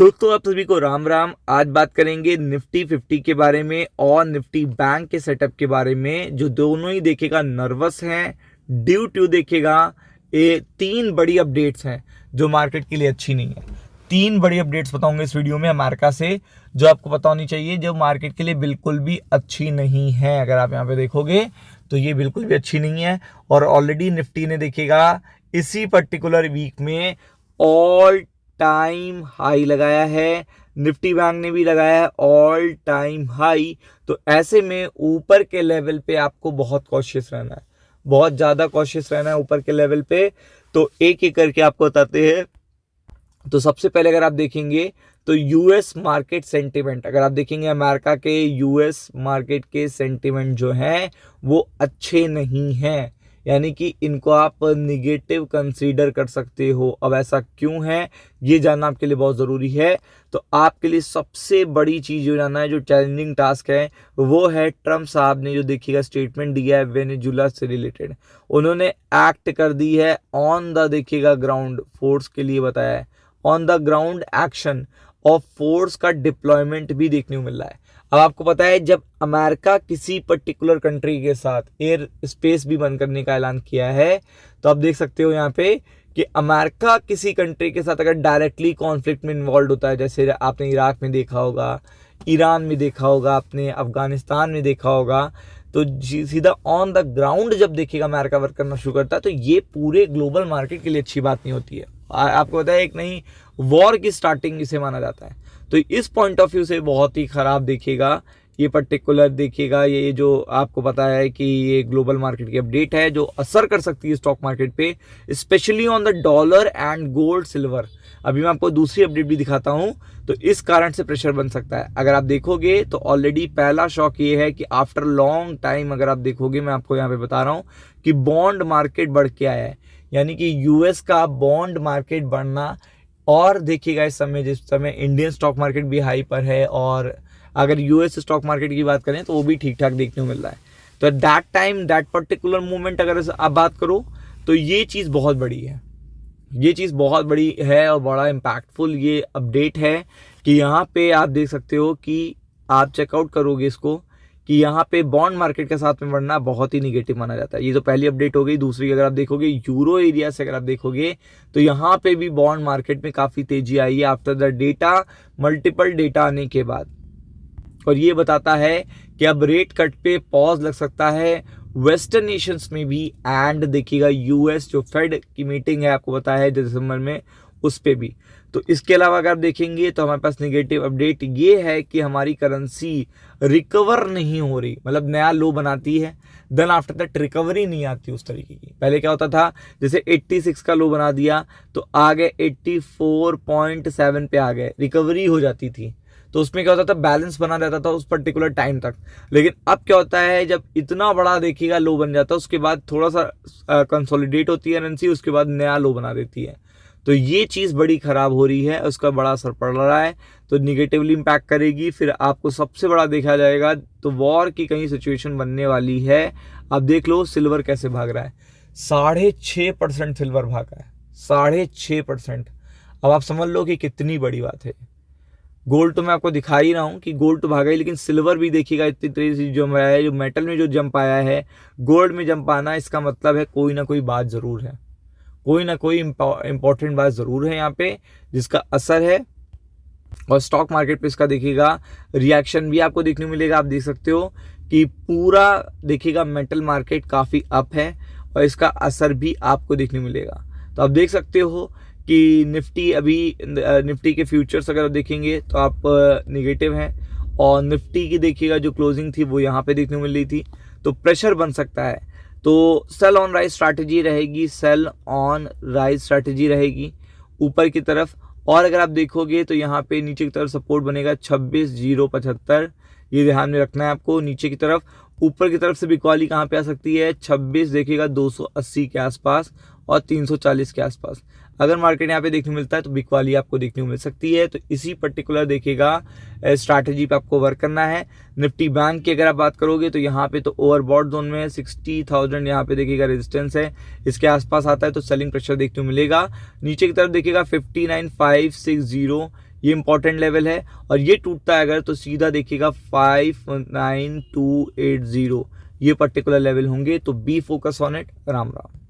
दोस्तों आप सभी को राम राम। आज बात करेंगे निफ्टी 50 के बारे में और निफ्टी बैंक के सेटअप के बारे में, जो दोनों ही देखेगा नर्वस हैं, ड्यू टू देखेगा ये तीन बड़ी अपडेट्स हैं जो मार्केट के लिए अच्छी नहीं है। तीन बड़ी अपडेट्स बताऊंगे इस वीडियो में अमेरिका से, जो आपको पता होनी चाहिए, जो मार्केट के लिए बिल्कुल भी अच्छी नहीं है। अगर आप यहाँ पे देखोगे तो ये बिल्कुल भी अच्छी नहीं है। और ऑलरेडी निफ्टी ने देखेगा इसी पर्टिकुलर वीक में ऑल टाइम हाई लगाया है, निफ्टी बैंक ने भी लगाया है ऑल टाइम हाई। तो ऐसे में ऊपर के लेवल पे आपको बहुत कॉशियस रहना है, बहुत ज़्यादा कॉशियस रहना है ऊपर के लेवल पे। तो एक एक करके आपको बताते हैं। तो सबसे पहले अगर आप देखेंगे तो यूएस मार्केट सेंटिमेंट, अगर आप देखेंगे अमेरिका के यूएस मार्केट के सेंटिमेंट जो हैं वो अच्छे नहीं हैं, यानी कि इनको आप निगेटिव कंसीडर कर सकते हो। अब ऐसा क्यों है ये जानना आपके लिए बहुत ज़रूरी है। तो आपके लिए सबसे बड़ी चीज़ जो जानना है, जो चैलेंजिंग टास्क है, वो है ट्रम्प साहब ने जो देखिएगा स्टेटमेंट दिया है वेनेजुला से रिलेटेड। उन्होंने एक्ट कर दी है ऑन द देखिएगा ग्राउंड फोर्स के लिए बताया है, ऑन द ग्राउंड एक्शन और फोर्स का डिप्लॉयमेंट भी देखने को मिल रहा है। अब आपको पता है जब अमेरिका किसी पर्टिकुलर कंट्री के साथ एयर स्पेस भी बंद करने का ऐलान किया है, तो आप देख सकते हो यहाँ पे कि अमेरिका किसी कंट्री के साथ अगर डायरेक्टली कॉन्फ्लिक्ट में इन्वॉल्व होता है, जैसे आपने इराक में देखा होगा, ईरान में देखा होगा, आपने अफगानिस्तान में देखा होगा, तो सीधा ऑन द ग्राउंड जब देखिएगा अमेरिका वर्क करना शुरू करता है, तो ये पूरे ग्लोबल मार्केट के लिए अच्छी बात नहीं होती है। आपको पता है एक नहीं वॉर की स्टार्टिंग इसे माना जाता है। तो इस पॉइंट ऑफ व्यू से बहुत ही खराब देखिएगा ये पर्टिकुलर, देखिएगा ये जो आपको पता है कि ये ग्लोबल मार्केट की अपडेट है जो असर कर सकती है स्टॉक मार्केट पे, specially on the dollar and gold silver. अभी मैं आपको दूसरी अपडेट भी दिखाता हूं, तो इस कारण से प्रेशर बन सकता है। अगर आप देखोगे तो ऑलरेडी पहला शॉक ये है कि आफ्टर लॉन्ग टाइम, अगर आप देखोगे मैं आपको यहाँ पे बता रहा हूँ कि बॉन्ड मार्केट बढ़ के आया है, यानी कि यूएस का बॉन्ड मार्केट बढ़ना। और देखिएगा इस समय, जिस समय इंडियन स्टॉक मार्केट भी हाई पर है, और अगर यूएस स्टॉक मार्केट की बात करें तो वो भी ठीक ठाक देखने को मिल रहा है। तो that time that particular movement अगर आप बात करो तो ये चीज़ बहुत बड़ी है, ये चीज़ बहुत बड़ी है और बड़ा इम्पैक्टफुल ये अपडेट है कि यहाँ पे आप देख सकते हो कि आप चेकआउट करोगे इसको कि यहाँ पे बॉन्ड मार्केट के साथ में बढ़ना बहुत ही निगेटिव माना जाता है। ये तो पहली अपडेट हो गई। दूसरी अगर आप देखोगे यूरो एरिया से अगर आप देखोगे तो यहाँ पे भी बॉन्ड मार्केट में काफ़ी तेजी आई है after the data, multiple data आने के बाद। और ये बताता है कि अब रेट कट पे पॉज लग सकता है वेस्टर्न नेशंस में भी, एंड देखिएगा यूएस जो फेड की मीटिंग है आपको पता है दिसंबर में, उस पे भी। तो इसके अलावा अगर आप देखेंगे तो हमारे पास नेगेटिव अपडेट ये है कि हमारी करेंसी रिकवर नहीं हो रही, मतलब नया लो बनाती है, देन आफ्टर दैट रिकवरी नहीं आती उस तरीके की। पहले क्या होता था, जैसे 86 का लो बना दिया तो आ गए 84.7 पे आ गए, रिकवरी हो जाती थी, तो उसमें क्या होता था, बैलेंस बना रहता था उस पर्टिकुलर टाइम तक। लेकिन अब क्या होता है, जब इतना बड़ा देखिएगा लो बन जाता है, उसके बाद थोड़ा सा कंसोलिडेट होती है करेंसी, उसके बाद नया लो बना देती है। तो ये चीज़ बड़ी ख़राब हो रही है, उसका बड़ा असर पड़ रहा है, तो निगेटिवली इम्पैक्ट करेगी। फिर आपको सबसे बड़ा देखा जाएगा तो वॉर की कहीं सिचुएशन बनने वाली है। आप देख लो सिल्वर कैसे भाग रहा है, 6.5% सिल्वर भागा है, 6.5%। अब आप समझ लो कि कितनी बड़ी बात है। गोल्ड तो मैं आपको दिखा ही रहा हूँ कि गोल्ड तो भागा ही, लेकिन सिल्वर भी देखिएगा इतनी तेजी से जंप आया है। जो मेटल में जो जंप आया है, गोल्ड में जंप आना, इसका मतलब है कोई ना कोई बात ज़रूर है, कोई ना कोई इंपॉर्टेंट बात ज़रूर है यहाँ पे जिसका असर है। और स्टॉक मार्केट पे इसका देखिएगा रिएक्शन भी आपको देखने को मिलेगा। आप देख सकते हो कि पूरा देखिएगा मेटल मार्केट काफ़ी अप है और इसका असर भी आपको देखने को मिलेगा। तो आप देख सकते हो कि निफ्टी, अभी निफ्टी के फ्यूचर्स अगर देखेंगे तो आप निगेटिव हैं, और निफ्टी की देखिएगा जो क्लोजिंग थी वो यहाँ पे देखने को मिल रही थी। तो प्रेशर बन सकता है, तो सेल ऑन राइज स्ट्रैटेजी रहेगी, सेल ऑन राइज स्ट्रैटेजी रहेगी ऊपर की तरफ। और अगर आप देखोगे तो यहाँ पे नीचे की तरफ सपोर्ट बनेगा 26,075, ये ध्यान में रखना है आपको नीचे की तरफ। ऊपर की तरफ से बिकवाली कहाँ पे आ सकती है, 26 देखिएगा 280 के आसपास और 340 के आसपास। अगर मार्केट यहाँ पे देखने मिलता है तो बिकवाली आपको देखने को मिल सकती है। तो इसी पर्टिकुलर देखिएगा स्ट्रैटेजी पे आपको वर्क करना है। निफ्टी बैंक की अगर आप बात करोगे तो यहाँ पे तो ओवरबॉट जोन में है, 60,000 यहाँ पे देखिएगा रेजिस्टेंस है, इसके आसपास आता है तो सेलिंग प्रेशर देखने को मिलेगा। नीचे की तरफ देखिएगा 59,560, ये इंपॉर्टेंट लेवल है, और ये टूटता है अगर तो सीधा देखिएगा 59280, ये पर्टिकुलर लेवल होंगे, तो B focus on it. Ram Ram.